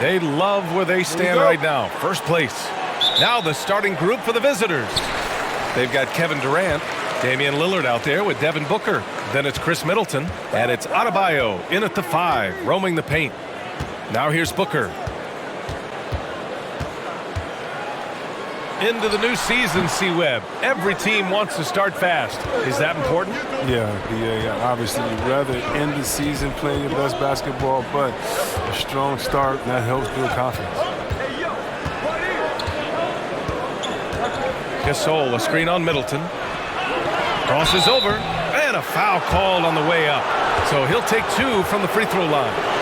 They love where they stand right now. First place. Now the starting group for the visitors. They've got Kevin Durant, Damian Lillard out there with Devin Booker. Then it's Chris Middleton, and it's Adebayo in at the 5, roaming the paint. Now here's Booker. Into the new season, C-Web. Every team wants to start fast. Is that important? Yeah. Obviously, you'd rather end the season playing your best basketball, but a strong start, that helps build confidence. Gasol, a screen on Middleton. Crosses over, and a foul called on the way up. So he'll take 2 from the free throw line.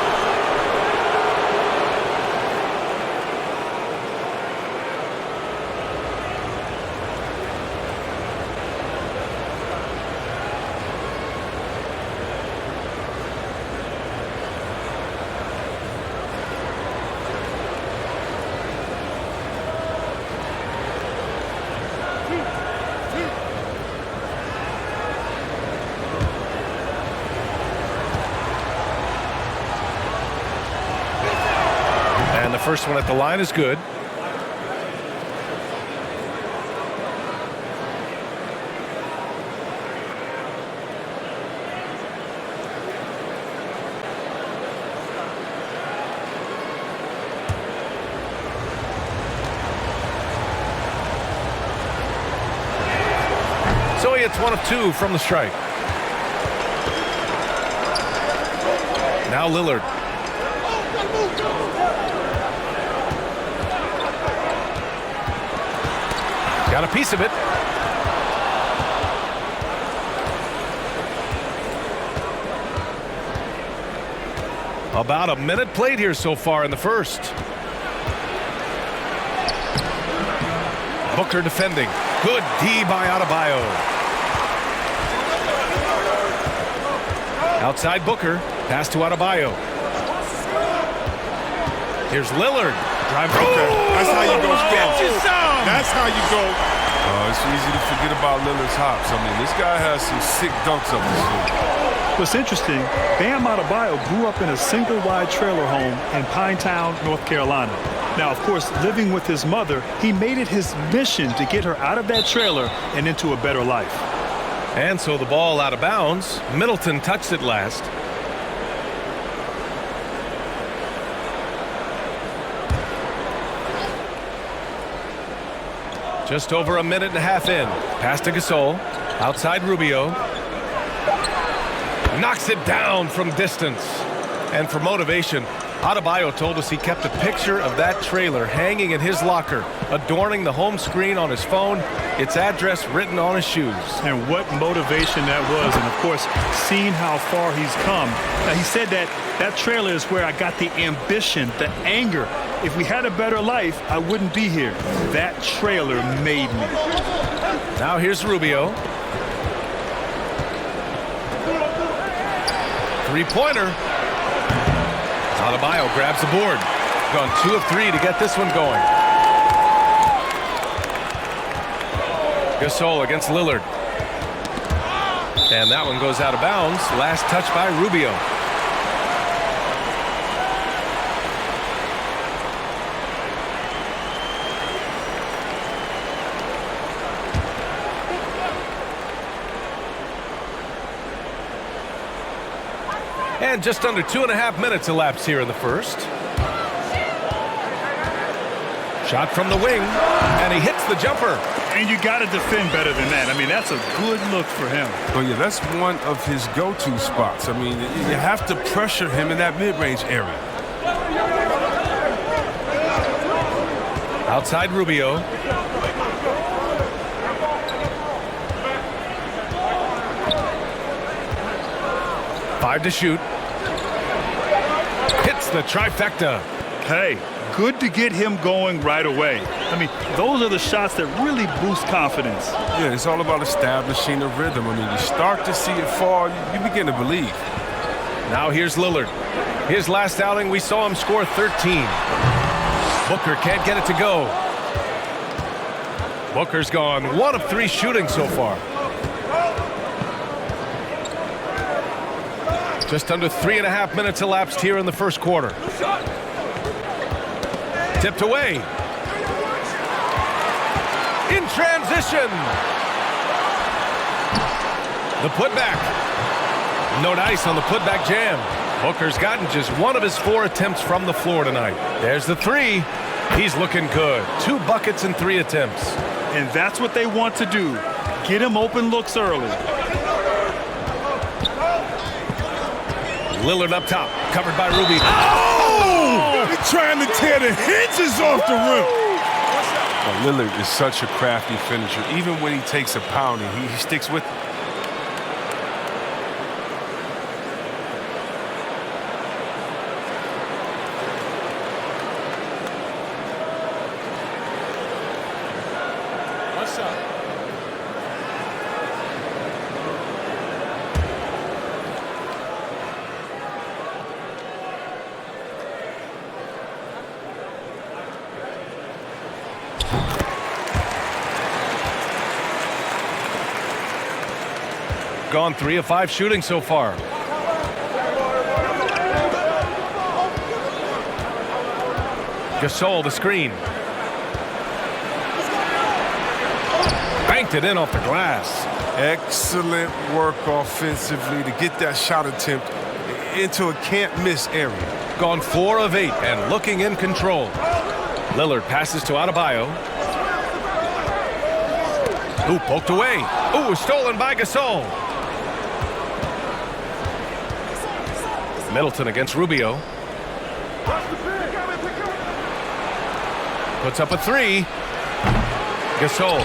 First one at the line is good. So he hits 1 of 2 from the strike. Now Lillard. Got a piece of it. About a minute played here so far in the first. Booker defending. Good D by Adebayo. Outside Booker. Pass to Adebayo. Here's Lillard. Drive. Okay. That's how you go. That's how you go. It's easy to forget about Lillard's hops. I mean, this guy has some sick dunks up his sleeve. What's interesting, Bam Adebayo grew up in a single-wide trailer home in Pinetown, North Carolina. Now, of course, living with his mother, he made it his mission to get her out of that trailer and into a better life. And so the ball out of bounds. Middleton touched it last. Just over a minute and a half in. Pass to Gasol. Outside Rubio. Knocks it down from distance. And for motivation, Adebayo told us he kept a picture of that trailer hanging in his locker, adorning the home screen on his phone, its address written on his shoes. And what motivation that was. And, of course, seeing how far he's come. Now, he said that trailer is where I got the ambition, the anger. If we had a better life, I wouldn't be here. That trailer made me. Now here's Rubio. Three-pointer. Adebayo grabs the board. Gone 2 of 3 to get this one going. Gasol against Lillard. And that one goes out of bounds. Last touch by Rubio. And just under 2.5 minutes elapsed here in the first. Shot from the wing, and he hits the jumper. And you got to defend better than that. I mean, that's a good look for him. Oh, yeah, that's one of his go-to spots. I mean, you have to pressure him in that mid-range area. Outside Rubio. Five to shoot. Hits the trifecta. Hey, good to get him going right away. I mean, those are the shots that really boost confidence. Yeah, it's all about establishing a rhythm. I mean, you start to see it fall, you begin to believe. Now here's Lillard. His last outing, we saw him score 13. Booker can't get it to go. Booker's gone 1 of 3 shooting so far. Just under 3.5 minutes elapsed here in the first quarter. Tipped away. In transition. The putback. No dice on the putback jam. Booker's gotten just one of his 4 attempts from the floor tonight. There's the 3. He's looking good. 2 buckets and 3 attempts. And that's what they want to do. Get him open looks early. Lillard up top, covered by Rubio. Oh! They're trying to tear the hinges off the rim. Well, Lillard is such a crafty finisher. Even when he takes a pounding, he sticks with it. Gone 3 of 5 shooting so far. Gasol the screen. Banked it in off the glass. Excellent work offensively to get that shot attempt into a can't-miss area. Gone 4 of 8 and looking in control. Lillard passes to Adebayo. Ooh, poked away. Ooh, stolen by Gasol. Middleton against Rubio. Puts up a 3. Gasol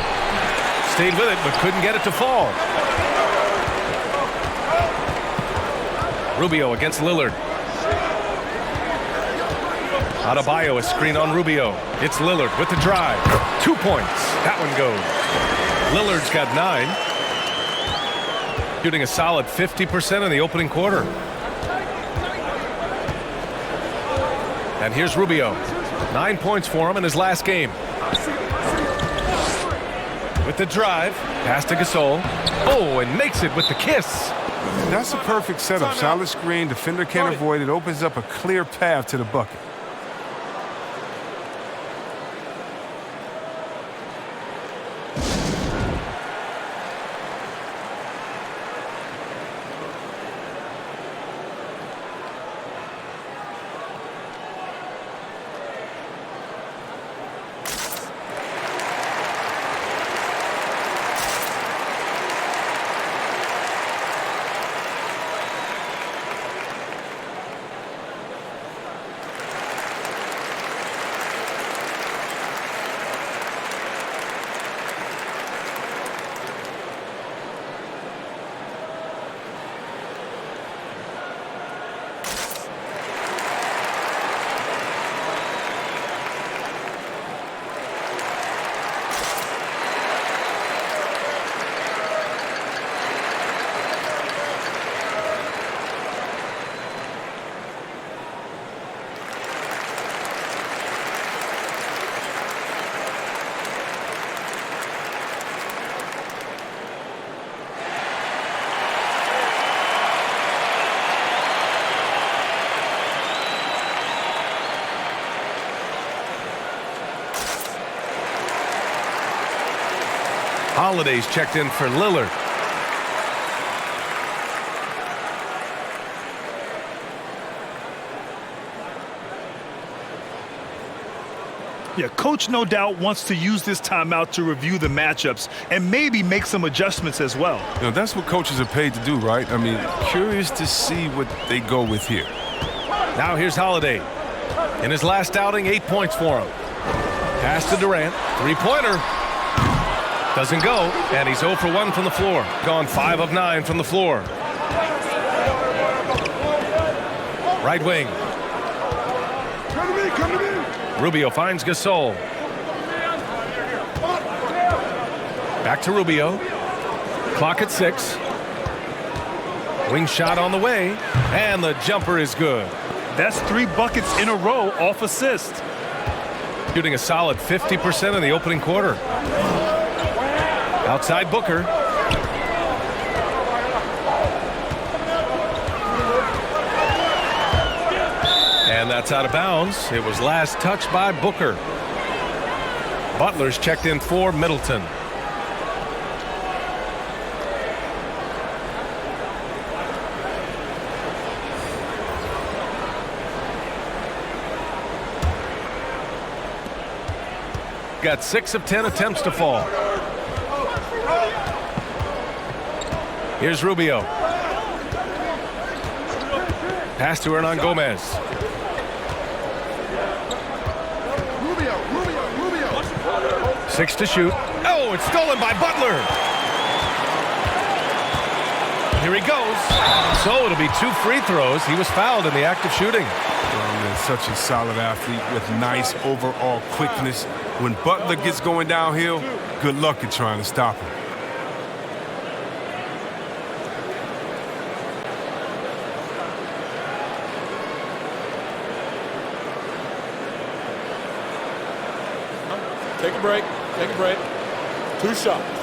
stayed with it but couldn't get it to fall. Rubio against Lillard. Adebayo, a screen on Rubio. It's Lillard with the drive. 2 points. That one goes. Lillard's got 9. Shooting a solid 50% in the opening quarter. And here's Rubio. 9 points for him in his last game. With the drive, pass to Gasol. Oh, and makes it with the kiss. That's a perfect setup. Solid screen, defender can't avoid it. Opens up a clear path to the bucket. Holiday's checked in for Lillard. Yeah, coach no doubt wants to use this timeout to review the matchups and maybe make some adjustments as well. You know, that's what coaches are paid to do, right? I mean, curious to see what they go with here. Now here's Holiday. In his last outing, 8 points for him. Pass to Durant. 3-pointer. Doesn't go, and he's 0 for 1 from the floor. Gone 5 of 9 from the floor. Right wing. Rubio finds Gasol. Back to Rubio. Clock at 6. Wing shot on the way, and the jumper is good. That's 3 buckets in a row off assist. Shooting a solid 50% in the opening quarter. Outside Booker. And And that's out of bounds. It was last touched by Booker. Butler's checked in for Middleton. Got 6 of 10 attempts to fall. Here's Rubio. Pass to Hernan Gomez. Rubio. 6 to shoot. Oh, it's stolen by Butler. Here he goes. So it'll be 2 free throws. He was fouled in the act of shooting. Such a solid athlete with nice overall quickness. When Butler gets going downhill, good luck at trying to stop him. Take a break. Take a break. 2 shots.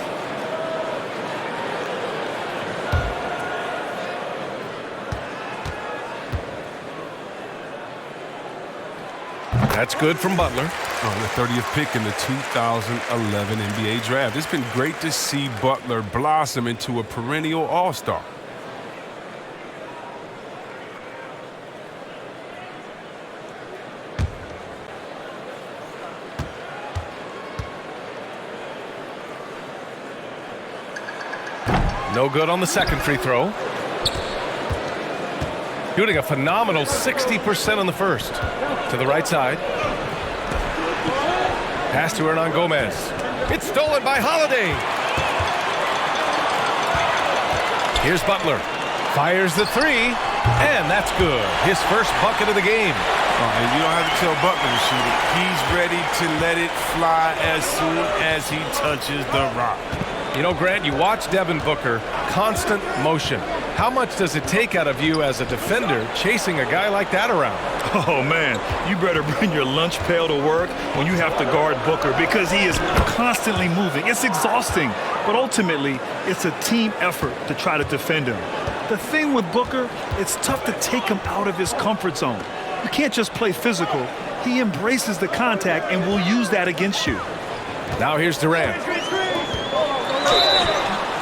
That's good from Butler. The 30th pick in the 2011 NBA draft. It's been great to see Butler blossom into a perennial all-star. No good on the second free throw. Shooting a phenomenal 60% on the first. To the right side. Pass to Hernan Gomez. It's stolen by Holiday. Here's Butler. Fires the 3. And that's good. His first bucket of the game. And you don't have to tell Butler to shoot it. He's ready to let it fly as soon as he touches the rock. You know, Grant, you watch Devin Booker, constant motion. How much does it take out of you as a defender chasing a guy like that around? Oh, man, you better bring your lunch pail to work when you have to guard Booker because he is constantly moving. It's exhausting, but ultimately, it's a team effort to try to defend him. The thing with Booker, it's tough to take him out of his comfort zone. You can't just play physical. He embraces the contact and will use that against you. Now here's Durant.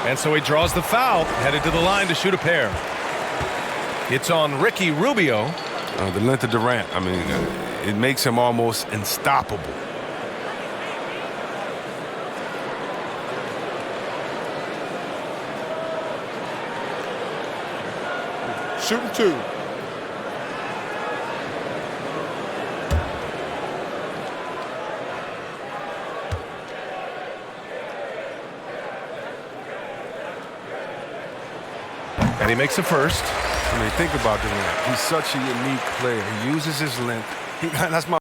And so he draws the foul, headed to the line to shoot a pair. It's on Ricky Rubio. The length of Durant, I mean, it makes him almost unstoppable. Shooting 2. And he makes a first. I mean, think about Durant. He's such a unique player. He uses his length. That's my...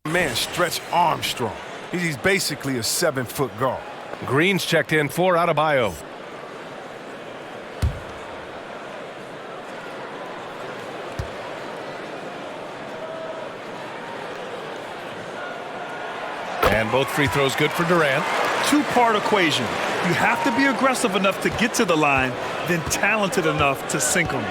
Man, Stretch Armstrong. He's basically a 7-foot guard. Green's checked in for Adebayo. And both free throws good for Durant. 2-part equation. You have to be aggressive enough to get to the line, then talented enough to sink them.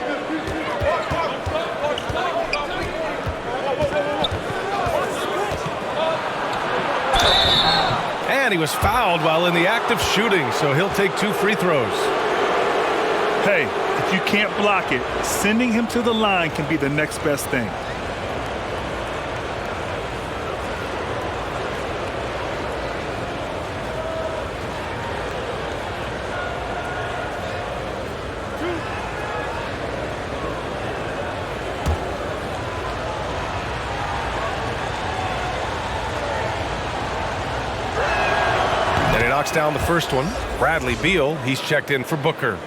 And he was fouled while in the act of shooting, so he'll take 2 free throws. Hey, if you can't block it, sending him to the line can be the next best thing. Knocks down the first one. Bradley Beal, he's checked in for Booker.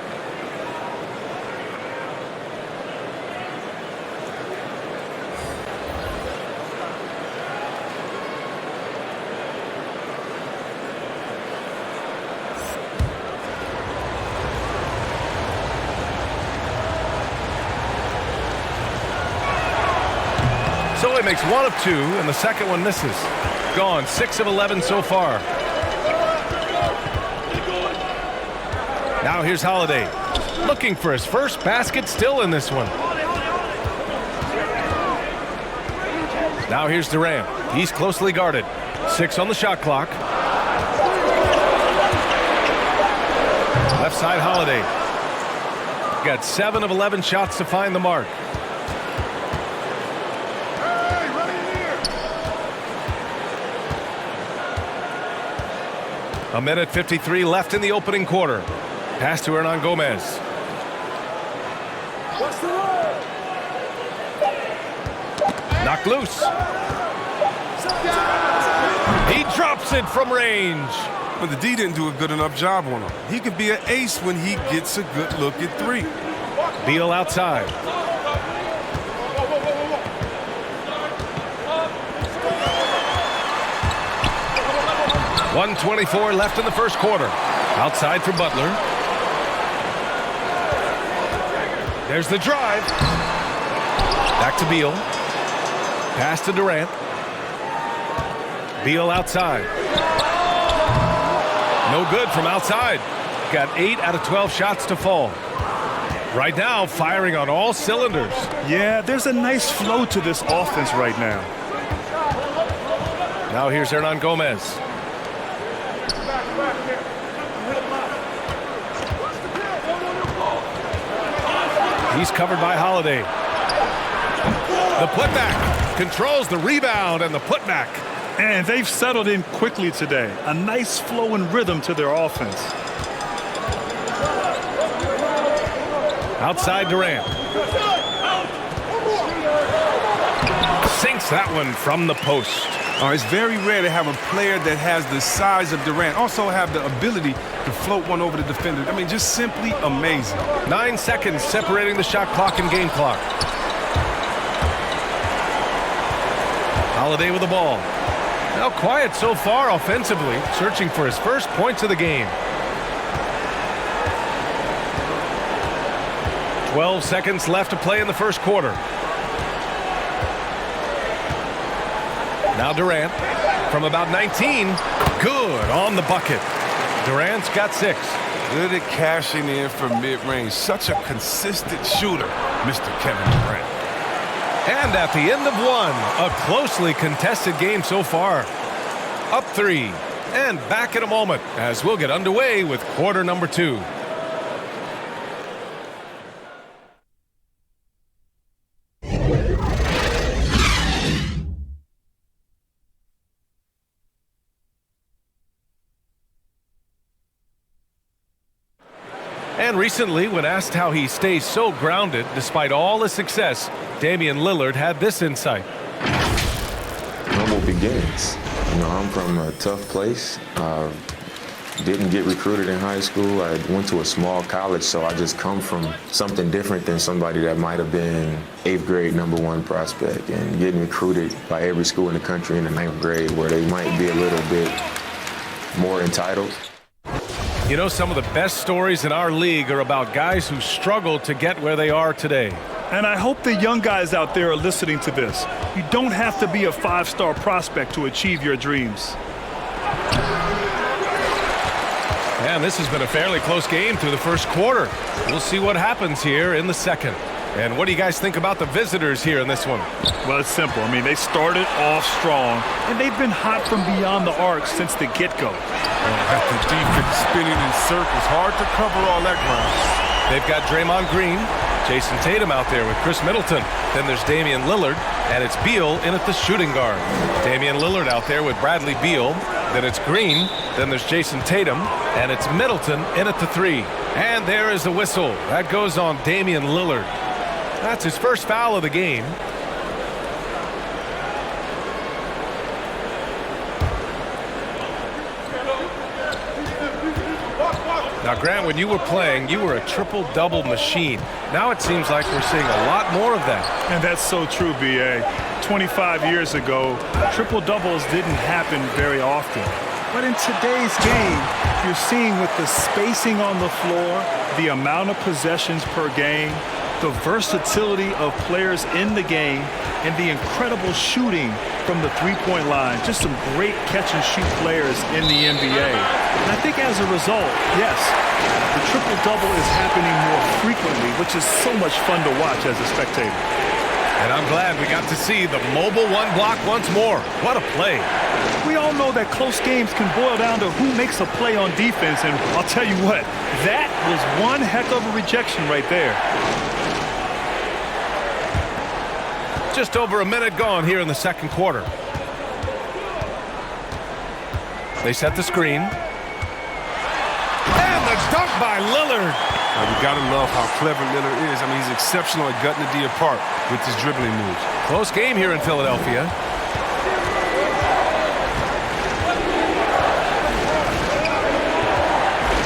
So he makes 1 of 2, and the second one misses. Gone 6 of 11 so far. Now here's Holiday, looking for his first basket, still in this one. Now here's Durant. He's closely guarded. 6 on the shot clock. Left side, Holiday. Got 7 of 11 shots to find the mark. A minute 53 left in the opening quarter. Pass to Hernan Gomez. Knocked loose. He drops it from range. But the D didn't do a good enough job on him. He could be an ace when he gets a good look at 3. Beal outside. .124 left in the first quarter. Outside for Butler. There's the drive. Back to Beal. Pass to Durant. Beal outside. No good from outside. Got 8 out of 12 shots to fall. Right now, firing on all cylinders. Yeah, there's a nice flow to this offense right now. Now here's Hernan Gomez. He's covered by Holiday. The putback controls the rebound and the putback. And they've settled in quickly today. A nice flow and rhythm to their offense. Outside Durant. Sinks that one from the post. It's very rare to have a player that has the size of Durant also have the ability to float one over the defender. I mean, just simply amazing. 9 seconds separating the shot clock and game clock. Holiday with the ball. Now quiet so far offensively, searching for his first points of the game. 12 seconds left to play in the first quarter. Now Durant from about 19. Good on the bucket. Durant's got 6. Good at cashing in from mid-range. Such a consistent shooter, Mr. Kevin Durant. And at the end of 1, a closely contested game so far. Up 3, and back in a moment as we'll get underway with quarter number 2. And recently, when asked how he stays so grounded despite all the success, Damian Lillard had this insight. Humble beginnings. You know, I'm from a tough place. Didn't get recruited in high school. I went to a small college, so I just come from something different than somebody that might have been 8th grade #1 prospect and getting recruited by every school in the country in the 9th grade where they might be a little bit more entitled. You know, some of the best stories in our league are about guys who struggled to get where they are today. And I hope the young guys out there are listening to this. You don't have to be a 5-star prospect to achieve your dreams. And this has been a fairly close game through the first quarter. We'll see what happens here in the second. And what do you guys think about the visitors here in this one? Well, it's simple. I mean, they started off strong, and they've been hot from beyond the arc since the get-go. Got the defense spinning in circles. Hard to cover all that ground. They've got Draymond Green, Jason Tatum out there with Chris Middleton. Then there's Damian Lillard, and it's Beal in at the shooting guard. Damian Lillard out there with Bradley Beal. Then it's Green. Then there's Jason Tatum, and it's Middleton in at the 3. And there is the whistle. That goes on Damian Lillard. That's his first foul of the game. Now, Grant, when you were playing, you were a triple-double machine. Now it seems like we're seeing a lot more of that. And that's so true, B.A. 25 years ago, triple-doubles didn't happen very often. But in today's game, you're seeing with the spacing on the floor, the amount of possessions per game, The versatility of players in the game and the incredible shooting from the three-point line. Just some great catch-and-shoot players in the NBA. And I think as a result, yes, the triple-double is happening more frequently, which is so much fun to watch as a spectator. And I'm glad we got to see the mobile one block once more. What a play. We all know that close games can boil down to who makes a play on defense, and I'll tell you what, that was one heck of a rejection right there. Just over a minute gone here in the second quarter. They set the screen. And the dunk by Lillard. We got to love how clever Lillard is. I mean, he's exceptional at gutting the D apart with his dribbling moves. Close game here in Philadelphia.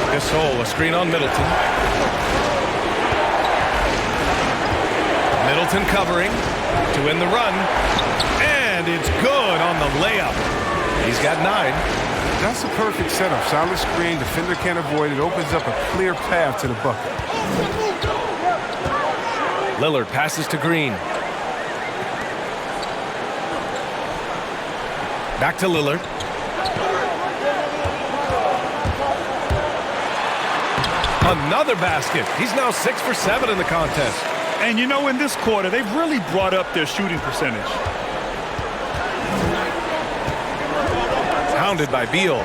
Gasol, a screen on Middleton. Middleton covering to win the run. And it's good on the layup. He's got 9. That's a perfect setup. Solid screen, defender can't avoid it. Opens up a clear path to the bucket. Lillard passes to Green. Back to Lillard. Another basket. He's now 6 for 7 in the contest. And you know, in this quarter, they've really brought up their shooting percentage. Pounded by Beal.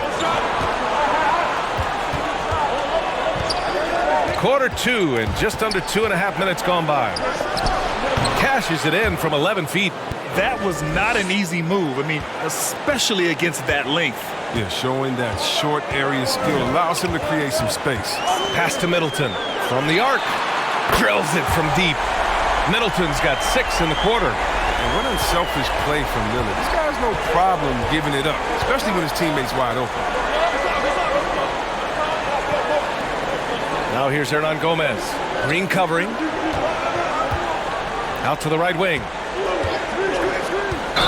Quarter 2 and just under 2.5 minutes gone by. Cashes it in from 11 feet. That was not an easy move. I mean, especially against that length. Yeah, showing that short area skill allows him to create some space. Pass to Middleton from the arc. Drills it from deep. Middleton's got 6 in the quarter. And what unselfish play from Lillard. This guy has no problem giving it up, especially when his teammate's wide open. Now here's Hernan Gomez. Green covering. Out to the right wing.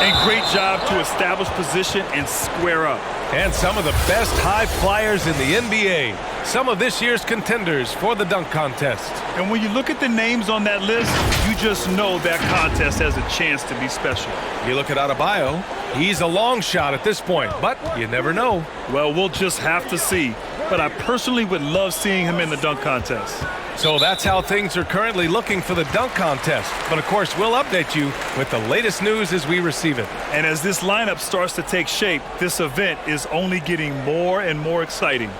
And great job to establish position and square up. And some of the best high flyers in the NBA. Some of this year's contenders for the dunk contest. And when you look at the names on that list, you just know that contest has a chance to be special. You look at Adebayo, he's a long shot at this point, but you never know. Well, we'll just have to see. But I personally would love seeing him in the dunk contest. So that's how things are currently looking for the dunk contest. But of course, we'll update you with the latest news as we receive it. And as this lineup starts to take shape, this event is only getting more and more exciting.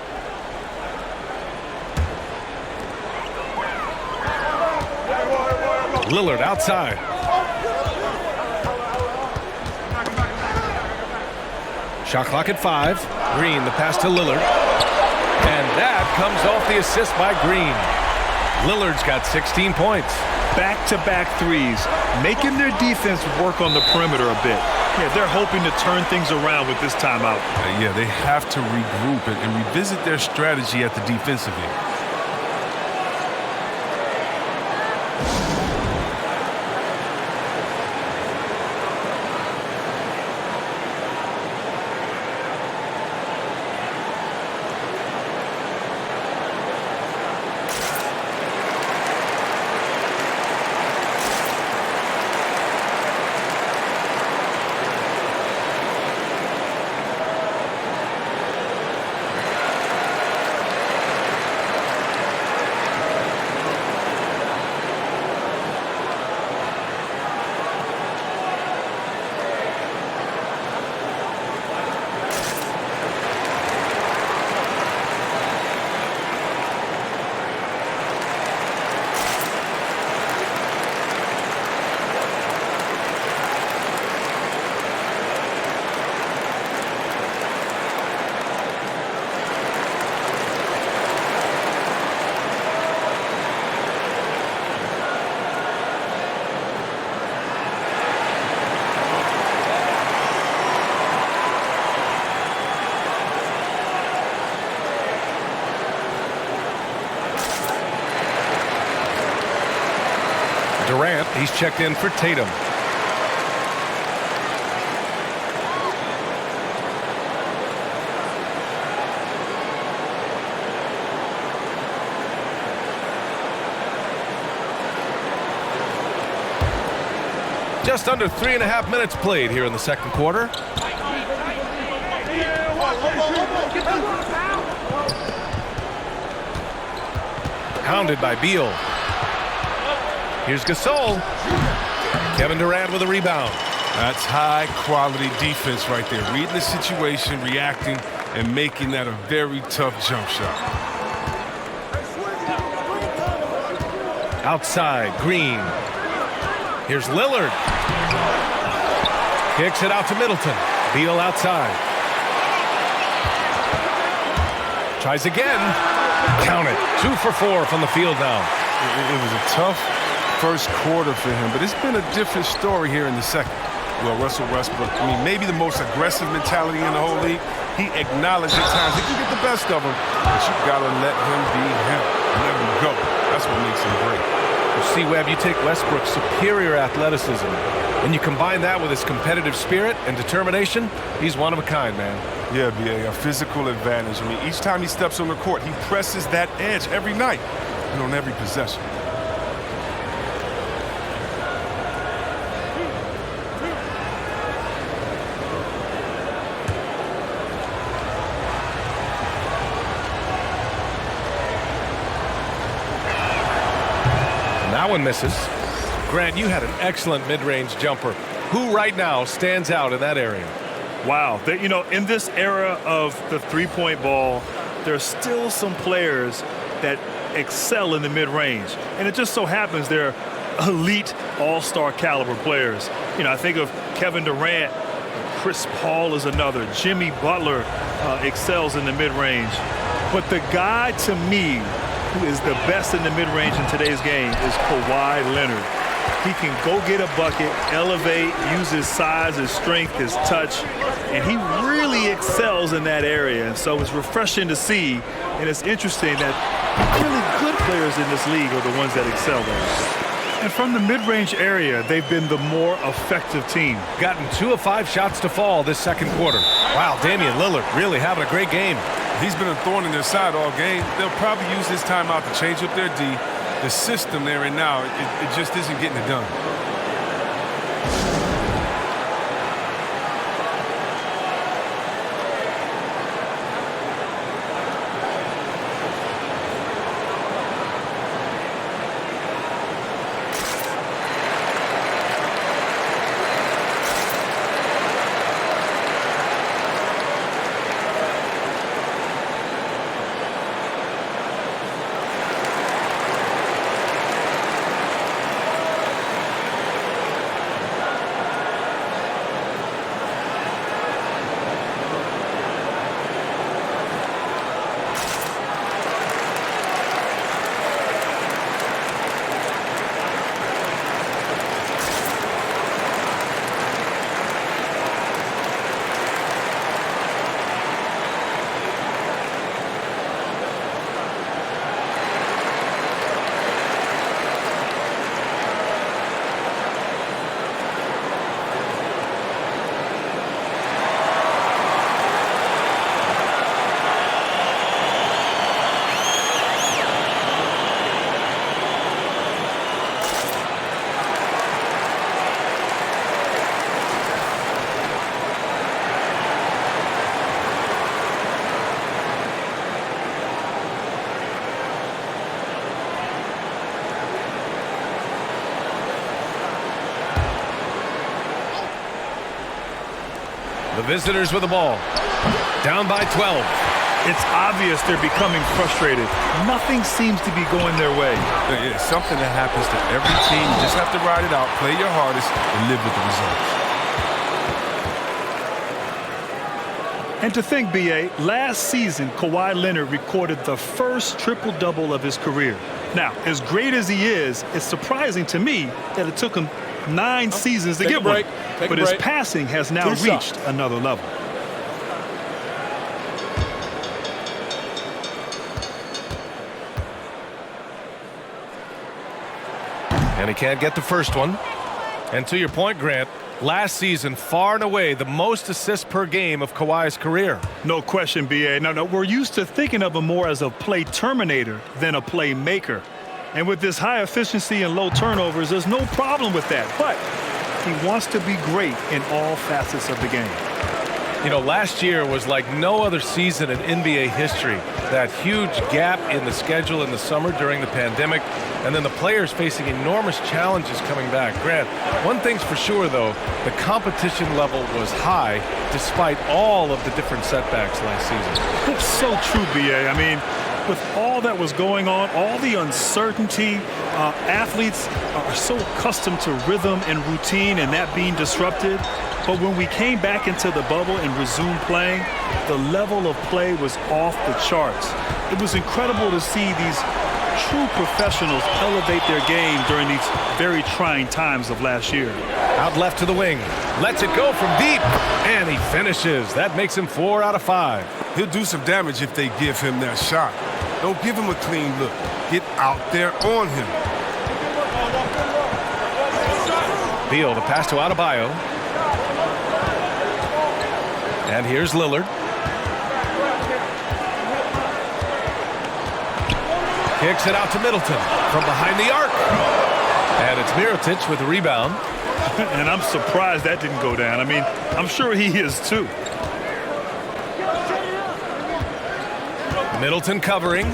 Lillard outside. Shot clock at 5. Green, the pass to Lillard. And that comes off the assist by Green. Lillard's got 16 points. Back-to-back threes, making their defense work on the perimeter a bit. Yeah, they're hoping to turn things around with this timeout. Yeah, they have to regroup and revisit their strategy at the defensive end. Durant, he's checked in for Tatum. Just under 3.5 minutes played here in the second quarter. Pounded by Beal. Here's Gasol. Kevin Durant with a rebound. That's high-quality defense right there. Reading the situation, reacting, and making that a very tough jump shot. Outside, Green. Here's Lillard. Kicks it out to Middleton. Beal outside. Tries again. Count it. 2 for 4 from the field now. It was a tough first quarter for him, but it's been a different story here in the second. Well, Russell Westbrook, maybe the most aggressive mentality in the whole league. He acknowledged at times he can get the best of him, but you got to let him be him. Let him go. That's what makes him great. You see, Webb, you take Westbrook's superior athleticism, and you combine that with his competitive spirit and determination, he's one of a kind, man. Yeah, B.A., a physical advantage. Each time he steps on the court, he presses that edge every night and on every possession. That one misses. Grant, you had an excellent mid-range jumper. Who right now stands out in that area? Wow. You know, in this era of the three-point ball, there's still some players that excel in the mid-range. And it just so happens they're elite all-star caliber players. You know, I think of Kevin Durant, Chris Paul is another. Jimmy Butler excels in the mid-range. But the guy, to me, who is the best in the mid-range in today's game is Kawhi Leonard. He can go get a bucket, elevate, use his size, his strength, his touch, and he really excels in that area. And so it's refreshing to see, and it's interesting that really good players in this league are the ones that excel there. And from the mid-range area, they've been the more effective team. Gotten 2 of 5 shots to fall this second quarter. Wow, Damian Lillard really having a great game. He's been a thorn in their side all game. They'll probably use this timeout to change up their D. The system they're in now, it just isn't getting it done. The visitors with the ball. Down by 12. It's obvious they're becoming frustrated. Nothing seems to be going their way. It's something that happens to every team. You just have to ride it out, play your hardest, and live with the results. And to think, B.A., last season, Kawhi Leonard recorded the first triple-double of his career. Now, as great as he is, it's surprising to me that it took him 9 seasons to get one. But his passing has now reached another level. And he can't get the first one. And to your point, Grant, last season, far and away, the most assists per game of Kawhi's career. No question, B.A. No, we're used to thinking of him more as a play terminator than a playmaker. And with this high efficiency and low turnovers, there's no problem with that. But He wants to be great in all facets of the game. You know, last year was like no other season in NBA history. That huge gap in the schedule in the summer during the pandemic, and then the players facing enormous challenges coming back. Grant, one thing's for sure, though, the competition level was high despite all of the different setbacks last season. It's so true, B.A. I mean, with all that was going on, all the uncertainty, athletes are so accustomed to rhythm and routine and that being disrupted. But when we came back into the bubble and resumed playing, the level of play was off the charts. It was incredible to see these true professionals elevate their game during these very trying times of last year. Out left to the wing. Lets it go from deep. And he finishes. That makes him 4 out of 5. He'll do some damage if they give him that shot. Don't give him a clean look. Get out there on him. Beal, the pass to Adebayo. And here's Lillard. Kicks it out to Middleton from behind the arc. And it's Mirotic with the rebound. And I'm surprised that didn't go down. I mean, I'm sure he is too. Middleton covering.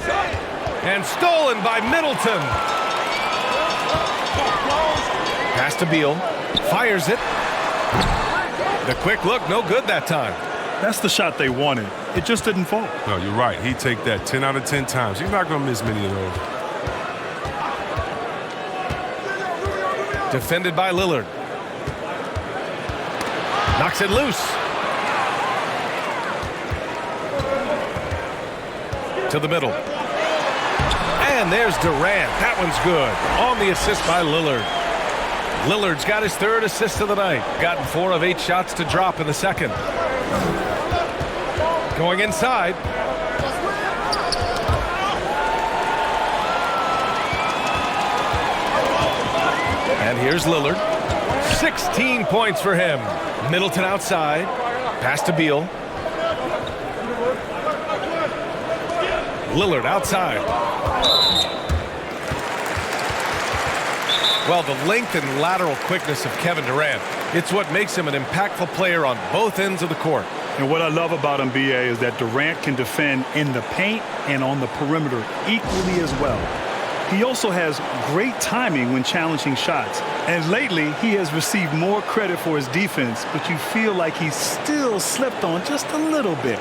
And stolen by Middleton. Pass to Beal. Fires it. The quick look, no good that time. That's the shot they wanted. It just didn't fall. No, you're right. He'd take that 10 out of 10 times. He's not going to miss many of those. Defended by Lillard. Knocks it loose. To the middle. And there's Durant. That one's good. On the assist by Lillard. Lillard's got his 3rd assist of the night. Gotten 4 of 8 shots to drop in the second. Going inside. And here's Lillard. 16 points for him. Middleton outside. Pass to Beal. Lillard outside. Well, the length and lateral quickness of Kevin Durant, it's what makes him an impactful player on both ends of the court. And what I love about him, B.A., is that Durant can defend in the paint and on the perimeter equally as well. He also has great timing when challenging shots. And lately, he has received more credit for his defense, but you feel like he still slipped on just a little bit.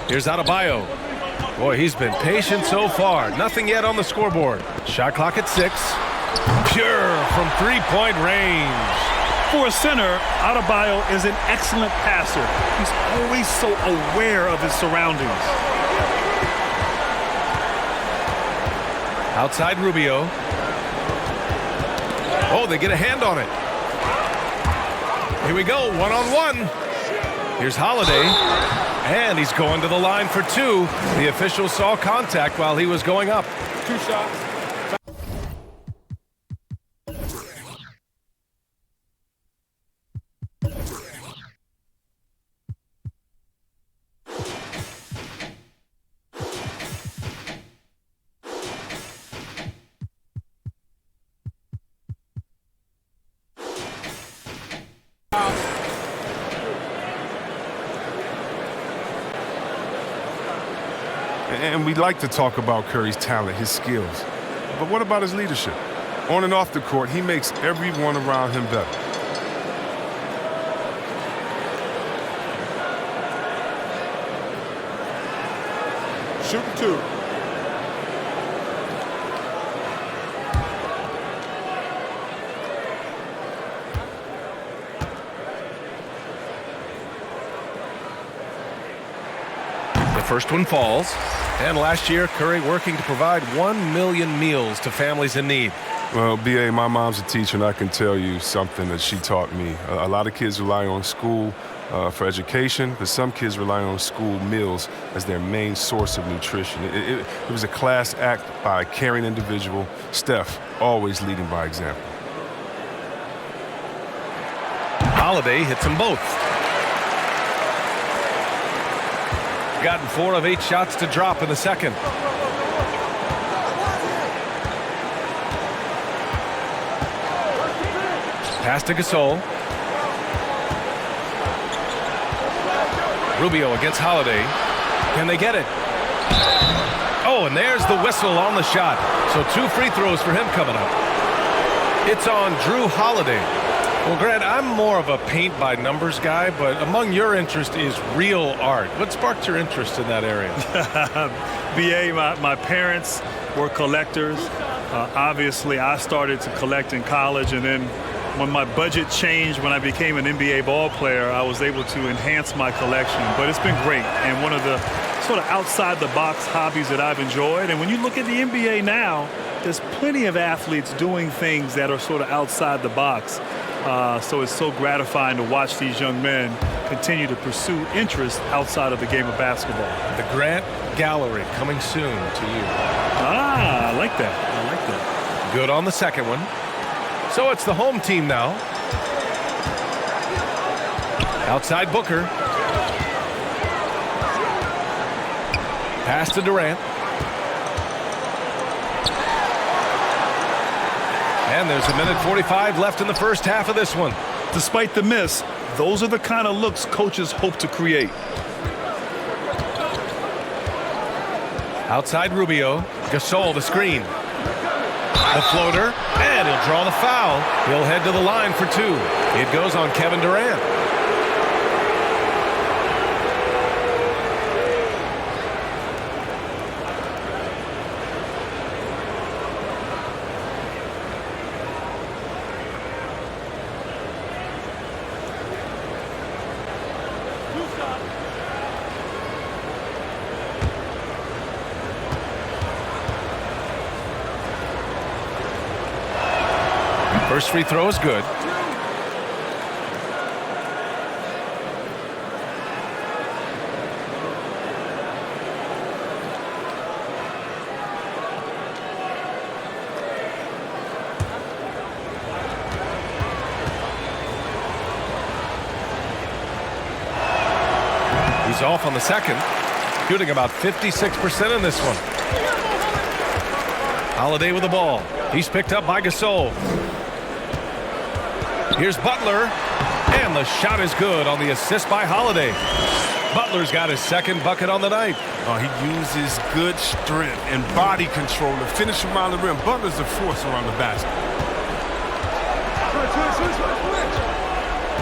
Here's Adebayo. Boy, he's been patient so far. Nothing yet on the scoreboard. Shot clock at 6. Pure from three-point range. For a center, Adebayo is an excellent passer. He's always so aware of his surroundings. Outside Rubio. Oh, they get a hand on it. Here we go, one-on-one. Here's Holiday. And he's going to the line for 2. The official saw contact while he was going up. 2 shots. And we like to talk about Curry's talent, his skills. But what about his leadership? On and off the court, he makes everyone around him better. Shooting 2. The first one falls. And last year, Curry working to provide 1 million meals to families in need. Well, B.A., my mom's a teacher, and I can tell you something that she taught me. A lot of kids rely on school for education, but some kids rely on school meals as their main source of nutrition. It was a class act by a caring individual, Steph, always leading by example. Holiday hits them both. Gotten 4 of 8 shots to drop in the second. Pass to Gasol. Rubio against Holiday. Can they get it? Oh, and there's the whistle on the shot. So 2 free throws for him coming up. It's on Drew Holiday. Well, Grant, I'm more of a paint-by-numbers guy, but among your interest is real art. What sparked your interest in that area? B.A., my parents were collectors. Obviously, I started to collect in college, and then when my budget changed when I became an NBA ball player, I was able to enhance my collection. But it's been great, and one of the sort of outside-the-box hobbies that I've enjoyed. And when you look at the NBA now, there's plenty of athletes doing things that are sort of outside the box. So it's so gratifying to watch these young men continue to pursue interest outside of the game of basketball. The Grant Gallery coming soon to you. Ah, I like that. I like that. Good on the second one. So it's the home team now. Outside Booker. Pass to Durant. And there's 1:45 left in the first half of this one. Despite the miss, those are the kind of looks coaches hope to create. Outside Rubio. Gasol the screen. The floater. And he'll draw the foul. He'll head to the line for 2. It goes on Kevin Durant. First free throw is good. He's off on the second, shooting about 56% in this one. Holiday with the ball. He's picked up by Gasol. Here's Butler, and the shot is good on the assist by Holiday. Butler's got his second bucket on the night. Oh, he uses good strength and body control to finish around the rim. Butler's a force around the basket.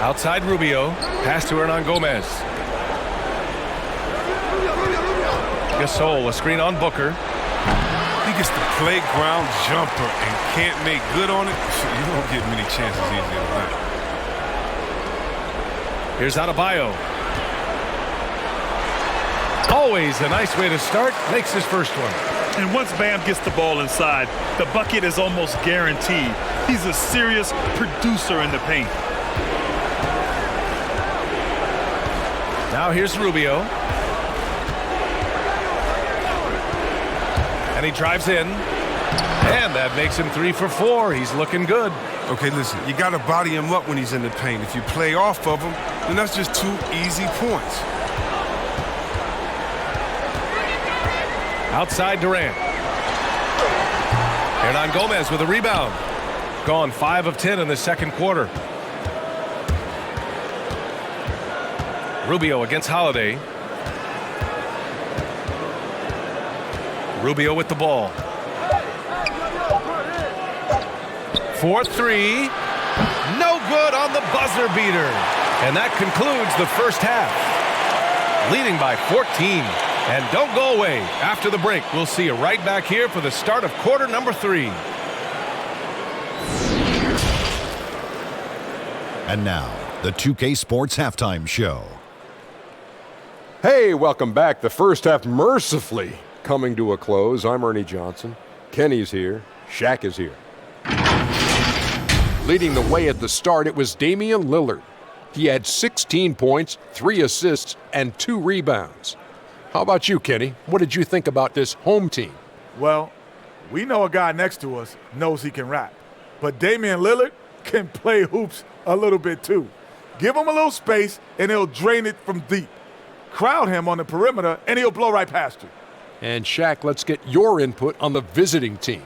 Outside Rubio, pass to Hernan Gomez. Gasol, a screen on Booker. He gets the playground jumper and can't make good on it. You don't get many chances easier than that. Here's Adebayo. Always a nice way to start. Makes his first one. And once Bam gets the ball inside, the bucket is almost guaranteed. He's a serious producer in the paint. Now here's Rubio. And he drives in. And that makes him 3 for 4. He's looking good. Okay, listen, you got to body him up when he's in the paint. If you play off of him, then that's just 2 easy points. Outside Durant. Hernan Gomez with a rebound. Gone 5 of 10 in the second quarter. Rubio against Holiday. Rubio with the ball. 4-3. No good on the buzzer beater. And that concludes the first half. Leading by 14. And don't go away. After the break, we'll see you right back here for the start of quarter number 3. And now, the 2K Sports Halftime Show. Hey, welcome back. The first half mercifully coming to a close. I'm Ernie Johnson. Kenny's here. Shaq is here. Leading the way at the start, it was Damian Lillard. He had 16 points, 3 assists, and 2 rebounds. How about you, Kenny? What did you think about this home team? Well, we know a guy next to us knows he can rap. But Damian Lillard can play hoops a little bit too. Give him a little space and he'll drain it from deep. Crowd him on the perimeter and he'll blow right past you. And Shaq, let's get your input on the visiting team.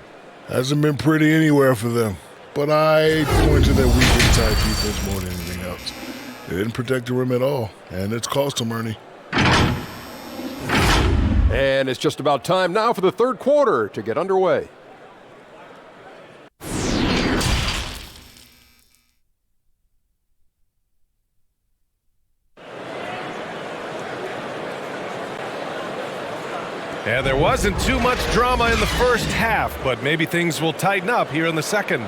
Hasn't been pretty anywhere for them. But I point to their weak inside defense more than anything else. They didn't protect the rim at all, and it's cost them, Ernie. And it's just about time now for the third quarter to get underway. And there wasn't too much drama in the first half, but maybe things will tighten up here in the second.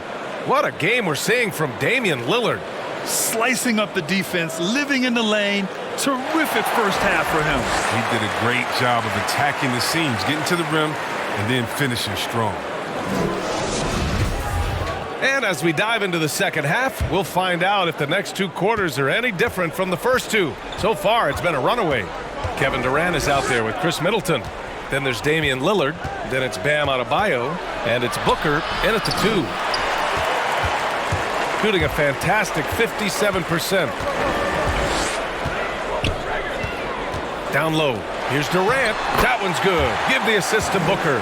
What a game we're seeing from Damian Lillard. Slicing up the defense, living in the lane. Terrific first half for him. He did a great job of attacking the seams, getting to the rim, and then finishing strong. And as we dive into the second half, we'll find out if the next 2 quarters are any different from the first 2. So far, it's been a runaway. Kevin Durant is out there with Chris Middleton. Then there's Damian Lillard. Then it's Bam Adebayo. And it's Booker in at the 2. Shooting a fantastic 57%. Down low. Here's Durant. That one's good. Give the assist to Booker.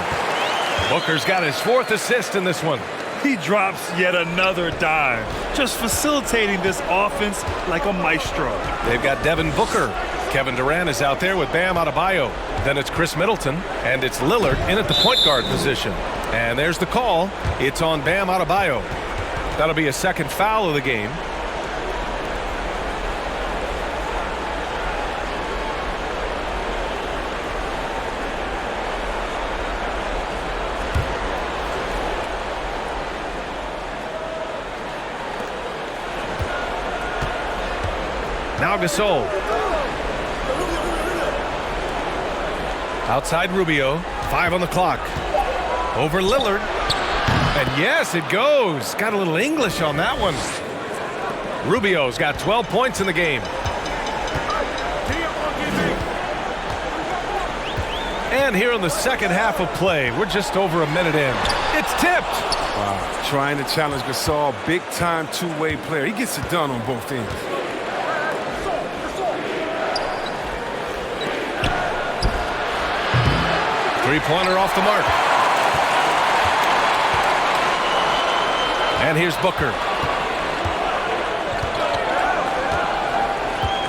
Booker's got his 4th assist in this one. He drops yet another dime, just facilitating this offense like a maestro. They've got Devin Booker. Kevin Durant is out there with Bam Adebayo. Then it's Chris Middleton, and it's Lillard in at the point guard position. And there's the call. It's on Bam Adebayo. That'll be a second foul of the game. Now Gasol. Outside Rubio. 5 on the clock. Over Lillard. And yes, it goes. Got a little English on that one. Rubio's got 12 points in the game. And here in the second half of play, we're just over a minute in. It's tipped. Wow. Trying to challenge Gasol, big-time two-way player. He gets it done on both ends. Three-pointer off the mark. And here's Booker.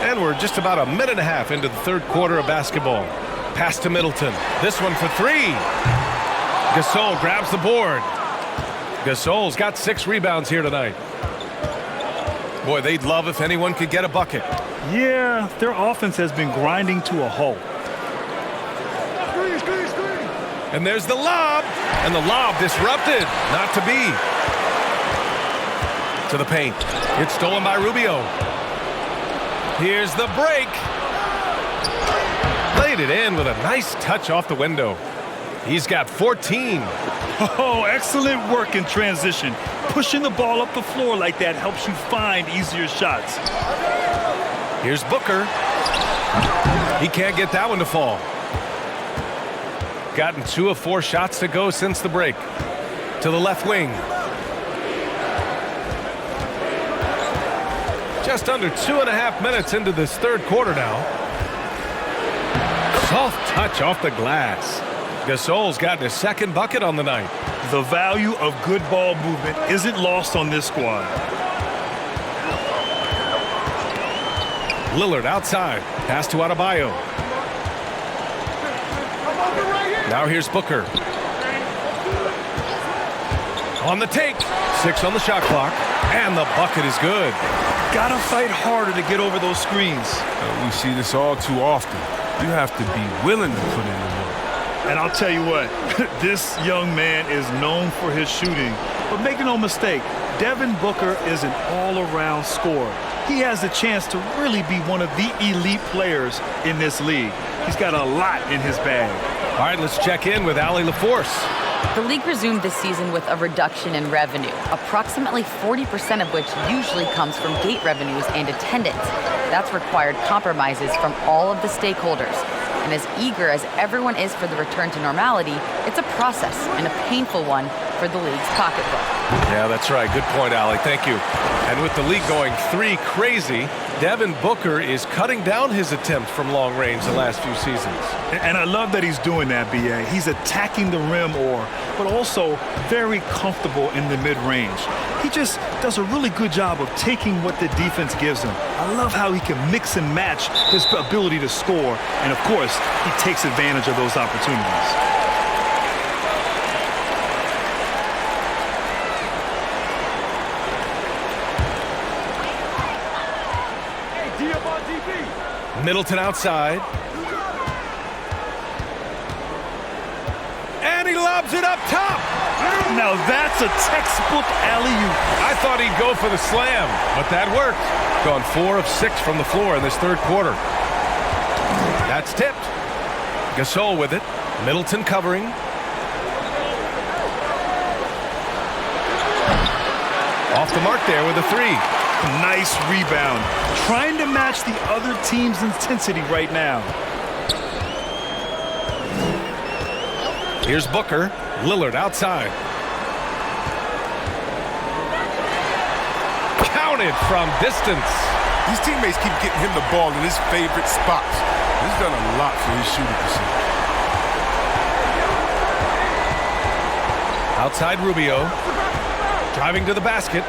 And we're just about a minute and a half into the third quarter of basketball. Pass to Middleton. This one for 3. Gasol grabs the board. Gasol's got 6 rebounds here tonight. Boy, they'd love if anyone could get a bucket. Yeah, their offense has been grinding to a halt. And there's the lob. And the lob disrupted. Not to be. To the paint. It's stolen by Rubio. Here's the break. Laid it in with a nice touch off the window. He's got 14. Oh, excellent work in transition. Pushing the ball up the floor like that helps you find easier shots. Here's Booker. He can't get that one to fall. Gotten 2 of 4 shots to go since the break. To the left wing. Just under 2.5 minutes into this third quarter now. Soft touch off the glass. Gasol's gotten his 2nd bucket on the night. The value of good ball movement isn't lost on this squad. Lillard outside. Pass to Adebayo. Now here's Booker. On the take. 6 on the shot clock. And the bucket is good. Gotta fight harder to get over those screens. We see this all too often. You have to be willing to put in the work. And I'll tell you what, this young man is known for his shooting. But make no mistake, Devin Booker is an all-around scorer. He has a chance to really be one of the elite players in this league. He's got a lot in his bag. All right, let's check in with Allie LaForce. The league resumed this season with a reduction in revenue, approximately 40% of which usually comes from gate revenues and attendance. That's required compromises from all of the stakeholders. And as eager as everyone is for the return to normality, it's a process and a painful one for the league's pocketbook. Yeah, that's right. Good point, Allie. Thank you. And with the league going 3 crazy, Devin Booker is cutting down his attempts from long range the last few seasons. And I love that he's doing that, B.A. He's attacking the rim but also very comfortable in the mid-range. He just does a really good job of taking what the defense gives him. I love how he can mix and match his ability to score. And, of course, he takes advantage of those opportunities. Middleton outside. And he lobs it up top. Now that's a textbook alley-oop. I thought he'd go for the slam, but that worked. Gone 4 of 6 from the floor in this third quarter. That's tipped. Gasol with it. Middleton covering. Off the mark there with a 3. Nice rebound. Trying to match the other team's intensity right now. Here's Booker. Lillard outside. Counted from distance. These teammates keep getting him the ball in his favorite spots. He's done a lot for his shooting percentage. Outside Rubio. Driving to the basket.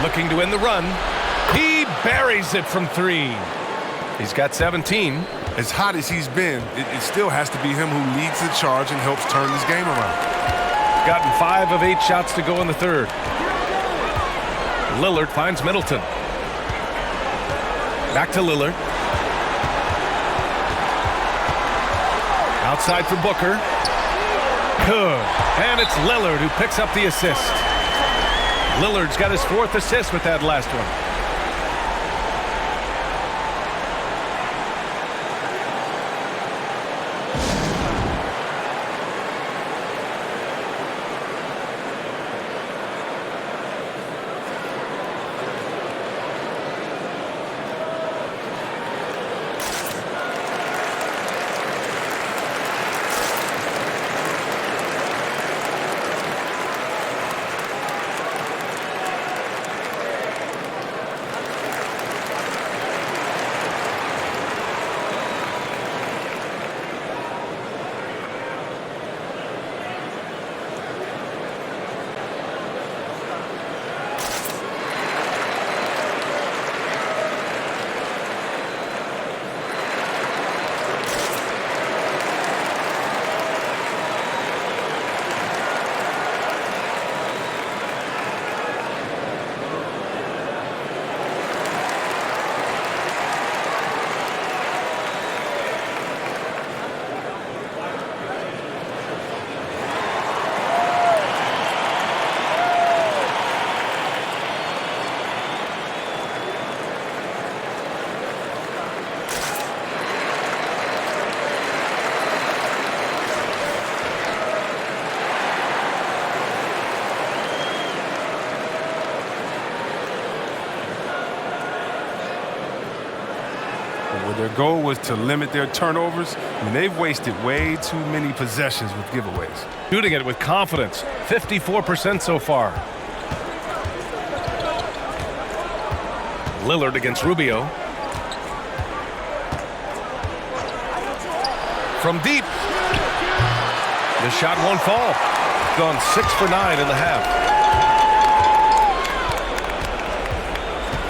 Looking to end the run. He buries it from 3. He's got 17. As hot as he's been, it still has to be him who leads the charge and helps turn this game around. Gotten 5 of 8 shots to go in the third. Lillard finds Middleton. Back to Lillard. Outside for Booker. Good. And it's Lillard who picks up the assist. Lillard's got his 4th assist with that last one. Their goal was to limit their turnovers. I mean, they've wasted way too many possessions with giveaways. Shooting it with confidence. 54% so far. Lillard against Rubio. From deep. The shot won't fall. Gone 6 for 9 in the half.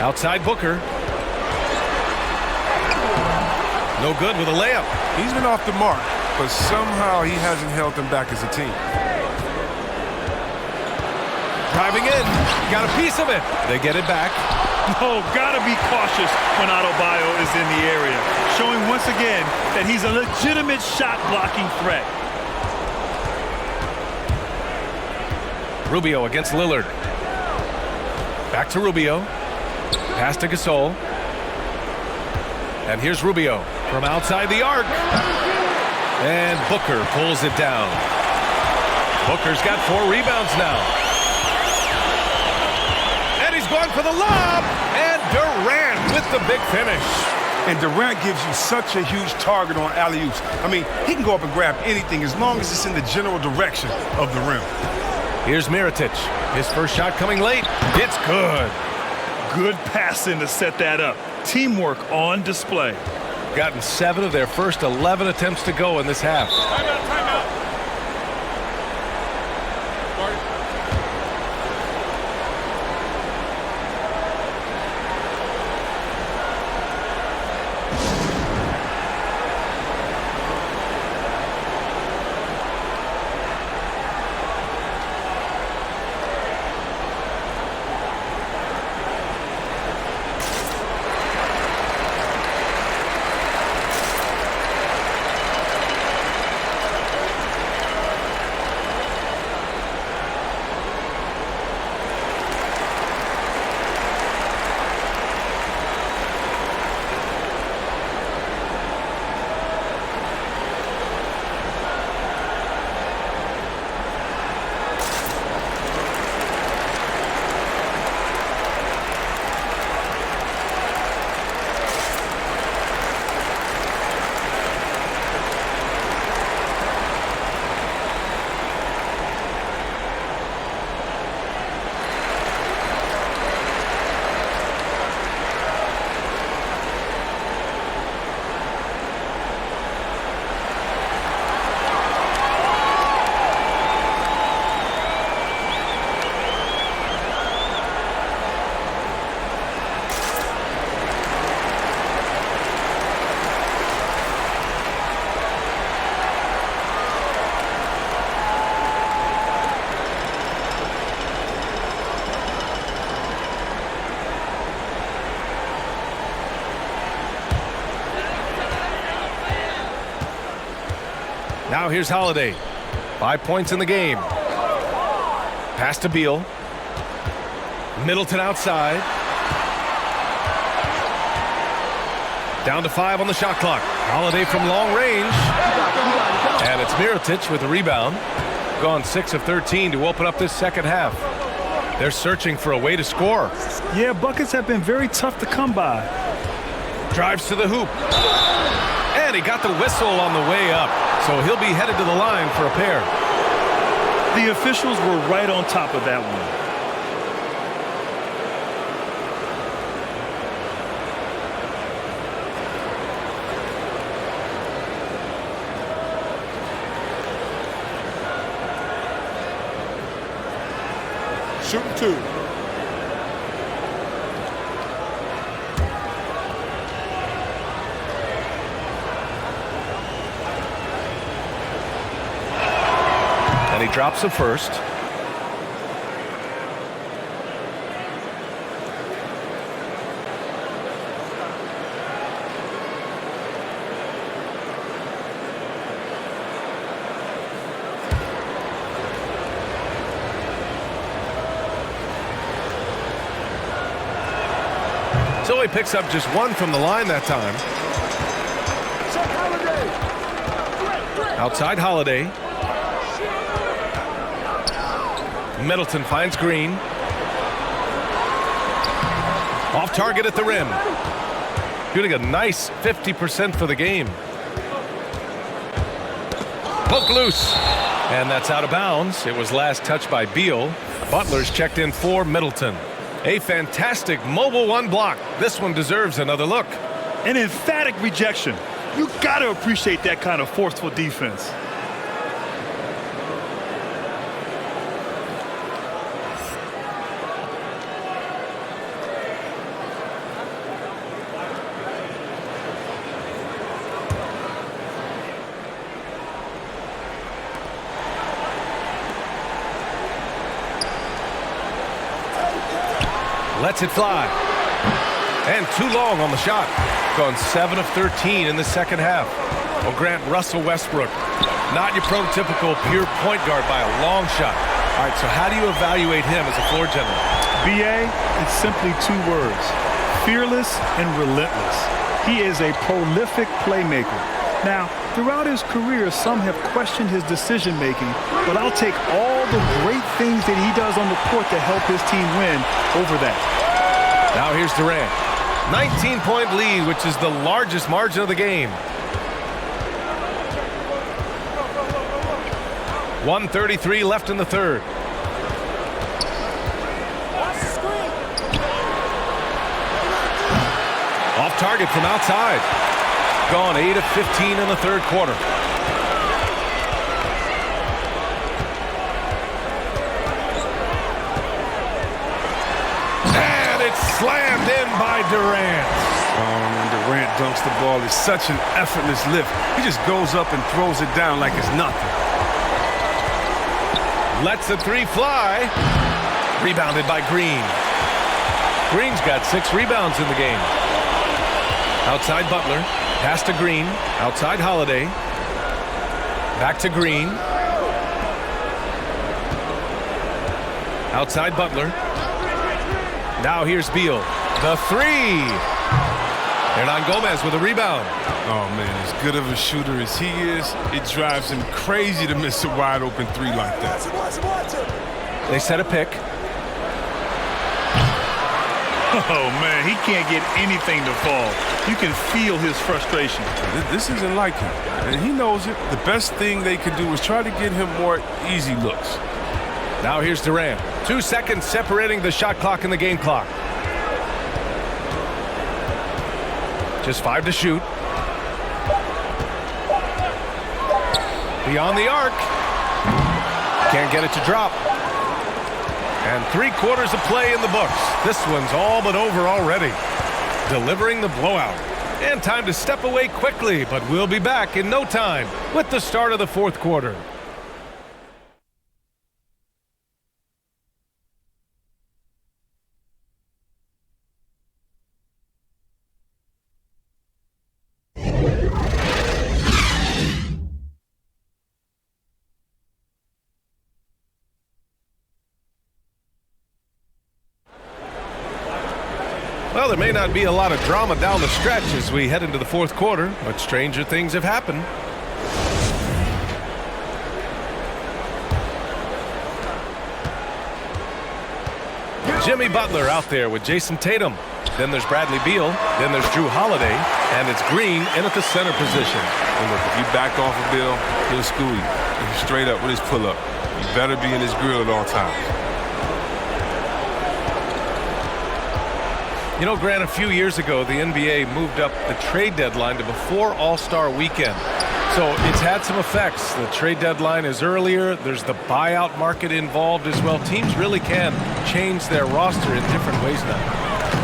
Outside Booker. No good with a layup. He's been off the mark, but somehow he hasn't held them back as a team. Driving in, got a piece of it. They get it back. No, gotta be cautious when Adebayo is in the area, showing once again that he's a legitimate shot-blocking threat. Rubio against Lillard. Back to Rubio. Pass to Gasol. And here's Rubio from outside the arc. And Booker pulls it down. Booker's got 4 rebounds now. And he's going for the lob. And Durant with the big finish. And Durant gives you such a huge target on alley-oops. I mean, he can go up and grab anything as long as it's in the general direction of the rim. Here's Mirotic. His first shot coming late. It's good. Good passing to set that up. Teamwork on display. Gotten 7 of their first 11 attempts to go in this half. Timeout. Now here's Holiday. 5 points in the game. Pass to Beal. Middleton outside. Down to 5 on the shot clock. Holiday from long range. And it's Mirotic with the rebound. Gone 6 of 13 to open up this second half. They're searching for a way to score. Yeah, buckets have been very tough to come by. Drives to the hoop. And he got the whistle on the way up. So he'll be headed to the line for a pair. The officials were right on top of that one. Shooting 2. And he drops the first. So he picks up just 1 from the line that time. Outside Holiday. Middleton finds Green. Off target at the rim. Shooting a nice 50% for the game. Poke loose. And that's out of bounds. It was last touched by Beal. Butler's checked in for Middleton. A fantastic mobile 1 block. This one deserves another look. An emphatic rejection. You got to appreciate that kind of forceful defense. Lets it fly. And too long on the shot. Gone 7 of 13 in the second half. Well, Grant, Russell Westbrook, not your prototypical pure point guard by a long shot. All right, so how do you evaluate him as a floor general? BA, it's simply 2 words. Fearless and relentless. He is a prolific playmaker. Now, throughout his career, some have questioned his decision-making, but I'll take all the great things that he does on the court to help his team win over that. Now here's Durant. 19-point lead, which is the largest margin of the game. 1:33 left in the third. Off target from outside. Gone 8 of 15 in the third quarter. And it's slammed in by Durant. And Durant dunks the ball. It's such an effortless lift. He just goes up and throws it down like it's nothing. Lets the 3 fly. Rebounded by Green. Green's got 6 rebounds in the game. Outside Butler. Pass to Green. Outside Holiday. Back to Green. Outside Butler. Now here's Beal. The 3. Hernan Gomez with a rebound. Oh, man, as good of a shooter as he is, it drives him crazy to miss a wide-open 3 like that. They set a pick. Oh, man, he can't get anything to fall. You can feel his frustration. This isn't like him, and he knows it. The best thing they could do is try to get him more easy looks. Now here's Durant. 2 seconds separating the shot clock and the game clock. Just 5 to shoot. Beyond the arc. Can't get it to drop. And 3 quarters of play in the books. This one's all but over already. Delivering the blowout. And time to step away quickly, but we'll be back in no time with the start of the fourth quarter. Well, there may not be a lot of drama down the stretch as we head into the fourth quarter, but stranger things have happened. Jimmy Butler out there with Jason Tatum. Then there's Bradley Beal. Then there's Drew Holiday. And it's Green in at the center position. And look, if you back off of Bill, he'll school you. He's straight up with his pull-up. You better be in his grill at all times. You know, Grant, a few years ago, the NBA moved up the trade deadline to before All-Star Weekend. So it's had some effects. The trade deadline is earlier. There's the buyout market involved as well. Teams really can change their roster in different ways now.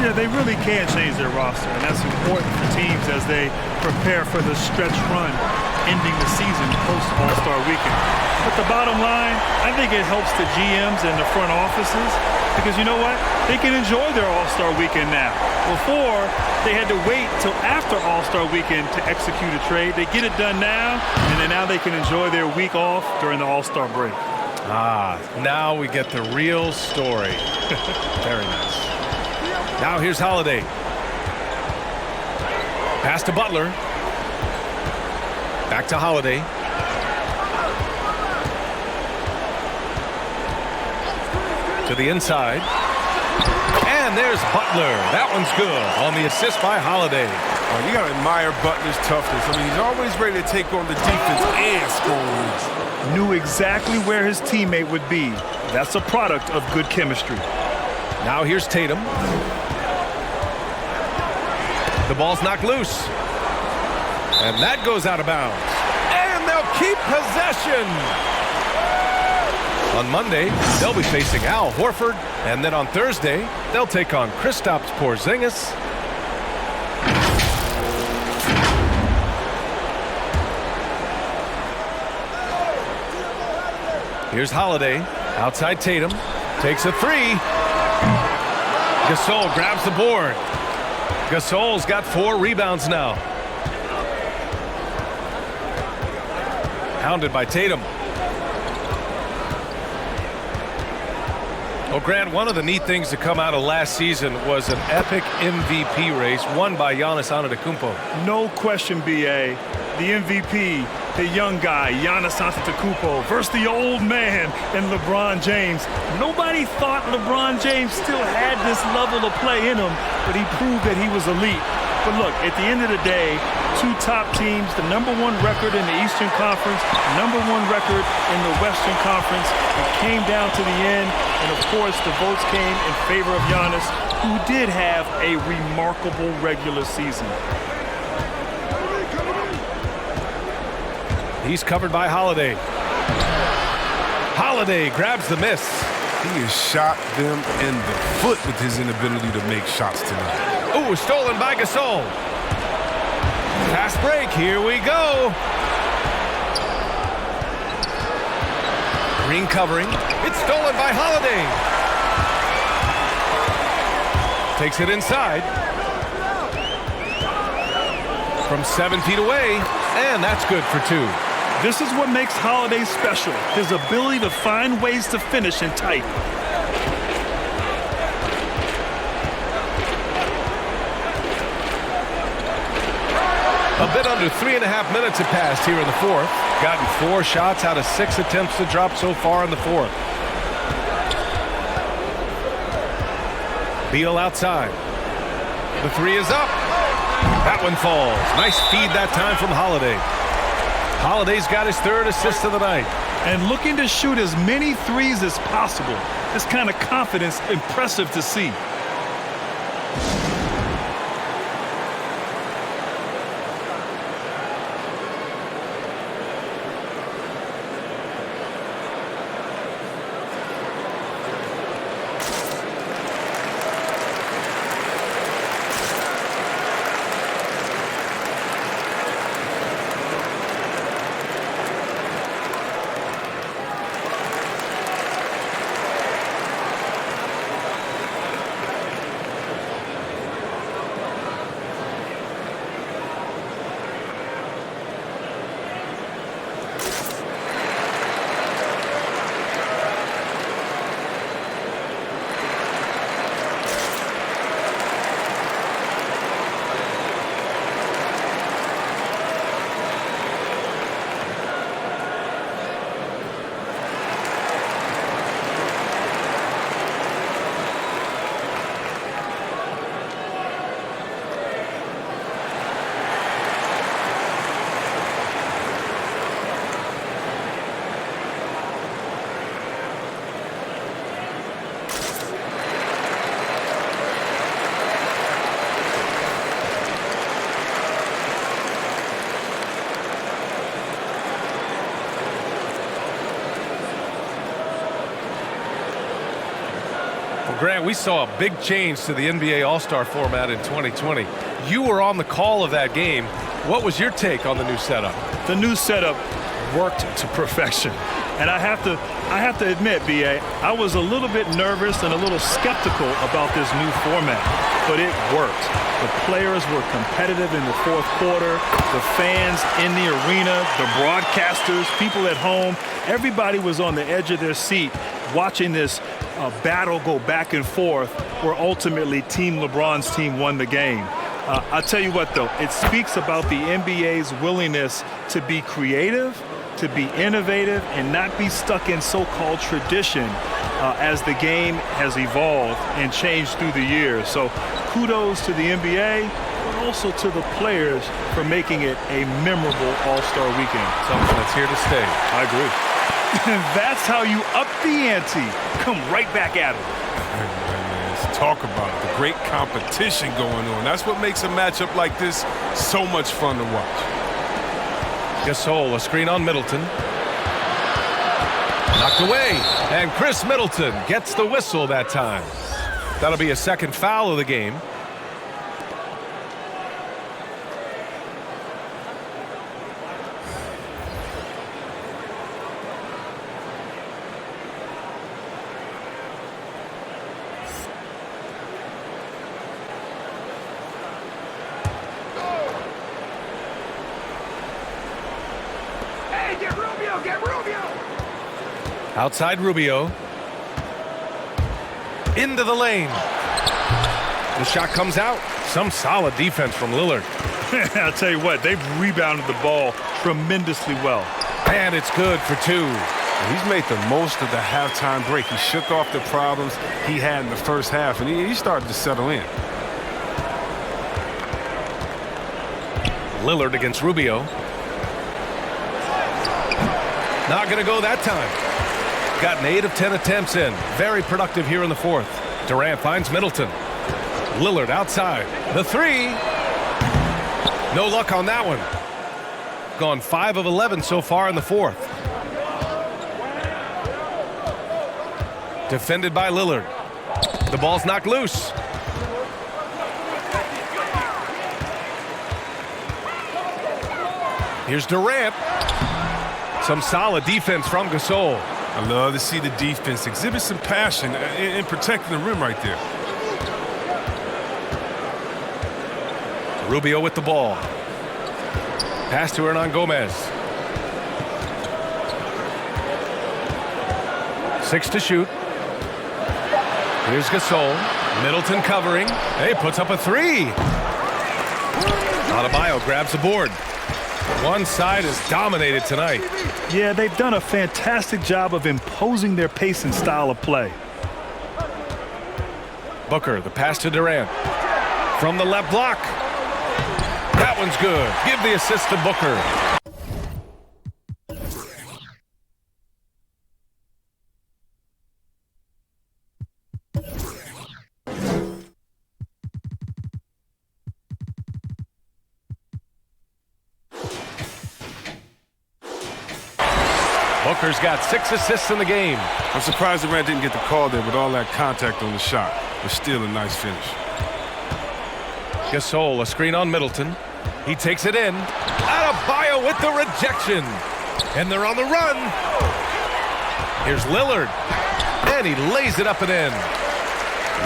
Yeah, they really can change their roster, and that's important for teams as they prepare for the stretch run ending the season post-All-Star Weekend. But the bottom line, I think it helps the GMs and the front offices because you know what? They can enjoy their All-Star Weekend now. Before, they had to wait till after All-Star Weekend to execute a trade. They get it done now, and then now they can enjoy their week off during the All-Star break. Now we get the real story. Very nice. Now here's Holiday. Pass to Butler. Back to Holiday. To the inside. And there's Butler. That one's good on the assist by Holiday. Oh, you got to admire Butler's toughness. I mean, he's always ready to take on the defense and score. Knew exactly where his teammate would be. That's a product of good chemistry. Now here's Tatum. The ball's knocked loose. And that goes out of bounds. And they'll keep possession. On Monday, they'll be facing Al Horford. And then on Thursday, they'll take on Kristaps Porzingis. Here's Holiday. Outside Tatum. Takes a 3. Gasol grabs the board. Gasol's got 4 rebounds now. Hounded by Tatum. Well, Grant, one of the neat things to come out of last season was an epic MVP race won by Giannis Antetokounmpo. No question, B.A. The MVP, the young guy, Giannis Antetokounmpo, versus the old man in LeBron James. Nobody thought LeBron James still had this level of play in him, but he proved that he was elite. But look, at the end of the day, 2 top teams, the #1 record in the Eastern Conference, #1 record in the Western Conference. It came down to the end, and of course, the votes came in favor of Giannis, who did have a remarkable regular season. He's covered by Holiday. Holiday grabs the miss. He has shot them in the foot with his inability to make shots tonight. Ooh, stolen by Gasol. Fast break, here we go. Green covering. It's stolen by Holiday. Takes it inside. From 7 feet away, and that's good for 2. This is what makes Holiday special, his ability to find ways to finish in tight. A bit under 3.5 minutes have passed here in the 4th. Gotten 4 shots out of 6 attempts to drop so far in the 4th. Beal outside. The 3 is up. That one falls. Nice feed that time from Holiday. Holiday's got his 3rd assist of the night. And looking to shoot as many threes as possible. This kind of confidence, impressive to see. Grant, we saw a big change to the NBA All-Star format in 2020. You were on the call of that game. What was your take on the new setup? The new setup worked to perfection. And I have to admit, B.A., I was a little bit nervous and a little skeptical about this new format, but it worked. The players were competitive in the 4th quarter. The fans in the arena, the broadcasters, people at home, everybody was on the edge of their seat watching this battle go back and forth where ultimately Team LeBron's team won the game. I'll tell you what, though, it speaks about the NBA's willingness to be creative, to be innovative, and not be stuck in so-called tradition as the game has evolved and changed through the years. So kudos to the NBA, but also to the players for making it a memorable All-Star weekend. Something that's here to stay. I agree. That's how you up the ante. Come right back at it. Let's talk about it. The great competition going on. That's what makes a matchup like this so much fun to watch. Gasol, a screen on Middleton. Knocked away, and Chris Middleton gets the whistle that time. That'll be a 2nd foul of the game. Outside Rubio. Into the lane. The shot comes out. Some solid defense from Lillard. I'll tell you what, they've rebounded the ball tremendously well. And it's good for two. He's made the most of the halftime break. He shook off the problems he had in the first half, and he started to settle in. Lillard against Rubio. Not going to go that time. Got an 8 of 10 attempts in. Very productive here in the fourth. Durant finds Middleton. Lillard outside. The three. No luck on that one. Gone 5 of 11 so far in the fourth. Defended by Lillard. The ball's knocked loose. Here's Durant. Some solid defense from Gasol. I love to see the defense exhibit some passion in protecting the rim right there. Rubio with the ball. Pass to Hernan Gomez. 6 to shoot. Here's Gasol. Middleton covering. Hey, puts up a three. Adebayo grabs the board. One side is dominated tonight. Yeah, they've done a fantastic job of imposing their pace and style of play. Booker, the pass to Durant. From the left block. That one's good. Give the assist to Booker. Booker's got 6 assists in the game. I'm surprised Durant didn't get the call there with all that contact on the shot. But still a nice finish. Gasol, a screen on Middleton. He takes it in. Adebayo with the rejection. And they're on the run. Here's Lillard. And he lays it up and in.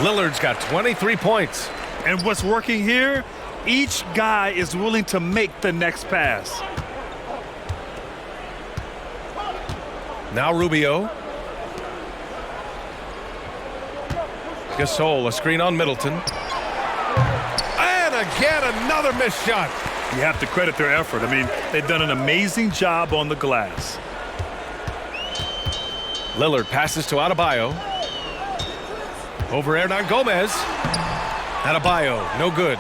Lillard's got 23 points. And what's working here? Each guy is willing to make the next pass. Now Rubio. Gasol, a screen on Middleton. And again, another missed shot. You have to credit their effort. I mean, they've done an amazing job on the glass. Lillard passes to Adebayo. Over Hernan Gomez. Adebayo, no good.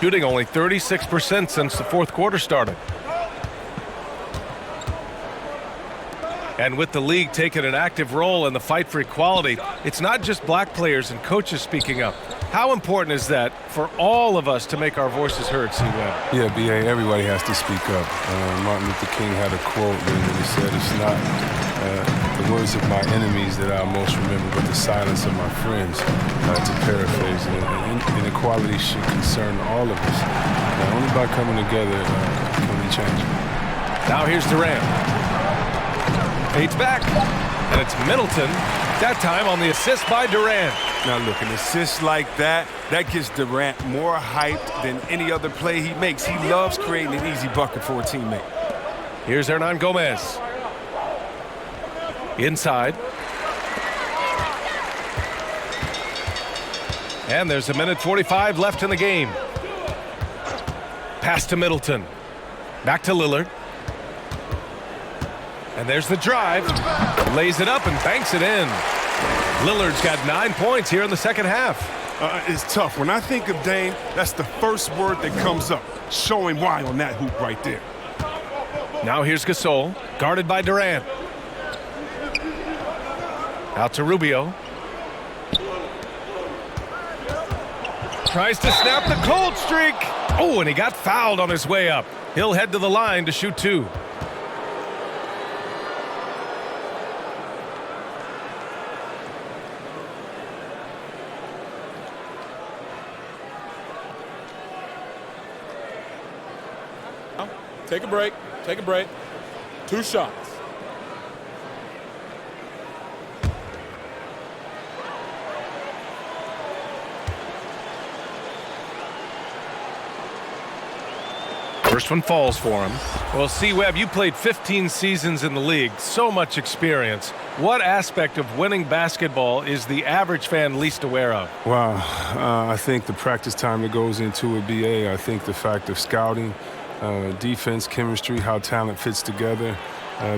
Shooting only 36% since the fourth quarter started. And with the league taking an active role in the fight for equality, it's not just black players and coaches speaking up. How important is that for all of us to make our voices heard, C-Web? Yeah, B.A., everybody has to speak up. Martin Luther King had a quote when he said, it's not the words of my enemies that I most remember, but the silence of my friends, to paraphrase. And inequality should concern all of us. Only by coming together can we change it. Now here's Durant. Fades back, and it's Middleton, that time on the assist by Durant. Now look, an assist like that gets Durant more hyped than any other play he makes. He loves creating an easy bucket for a teammate. Here's Hernan Gomez. Inside. And there's 1:45 left in the game. Pass to Middleton. Back to Lillard. And there's the drive. Lays it up and banks it in. Lillard's got 9 points here in the second half. It's tough. When I think of Dame, that's the first word that comes up. Show him why on that hoop right there. Now here's Gasol, guarded by Durant. Out to Rubio. Tries to snap the cold streak. Oh, and he got fouled on his way up. He'll head to the line to shoot 2. Take a break. Take a break. 2 shots. First one falls for him. Well, C-Webb, you played 15 seasons in the league, so much experience. What aspect of winning basketball is the average fan least aware of? Wow, I think the practice time that goes into a BA. I think the fact of scouting, defense, chemistry, how talent fits together.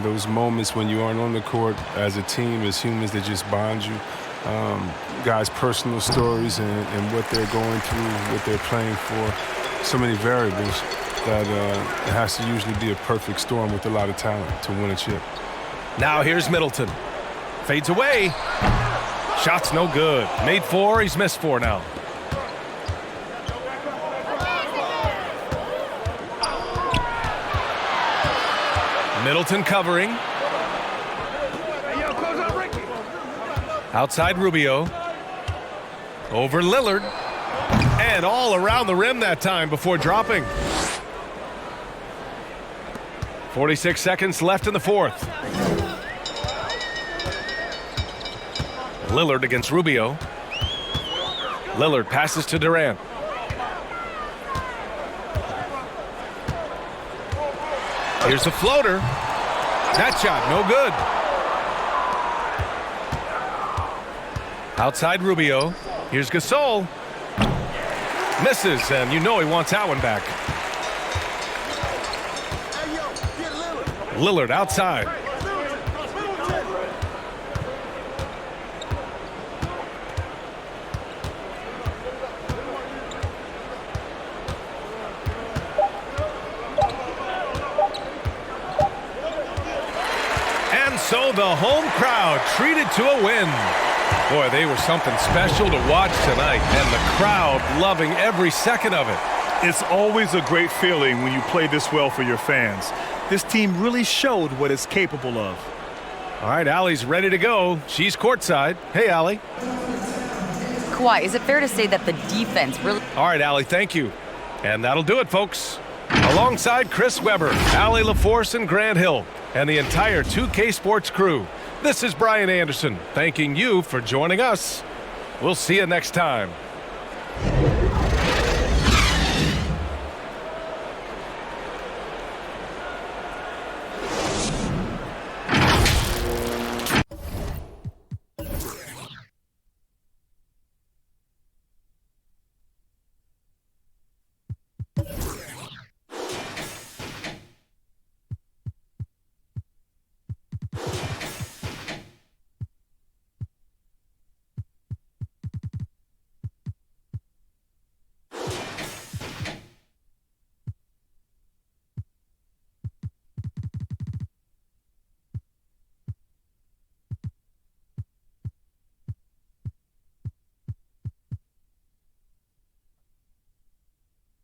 Those moments when you aren't on the court as a team, as humans, that just bond you. Guys' personal stories and what they're going through, what they're playing for. So many variables that it has to usually be a perfect storm with a lot of talent to win a chip. Now here's Middleton. Fades away. Shot's no good. Made 4, he's missed 4 now. Middleton covering. Outside Rubio. Over Lillard. And all around the rim that time before dropping. 46 seconds left in the fourth. Lillard against Rubio. Lillard passes to Durant. Here's the floater. That shot, no good. Outside Rubio. Here's Gasol. Misses, and you know he wants that one back. Lillard outside. And so the home crowd treated to a win. Boy, they were something special to watch tonight, and the crowd loving every second of it. It's always a great feeling when you play this well for your fans. This team really showed what it's capable of. All right, Allie's ready to go. She's courtside. Hey, Allie. Kawhi, is it fair to say that the defense really... All right, Allie, thank you. And that'll do it, folks. Alongside Chris Webber, Allie LaForce, and Grant Hill, and the entire 2K Sports crew, this is Brian Anderson thanking you for joining us. We'll see you next time.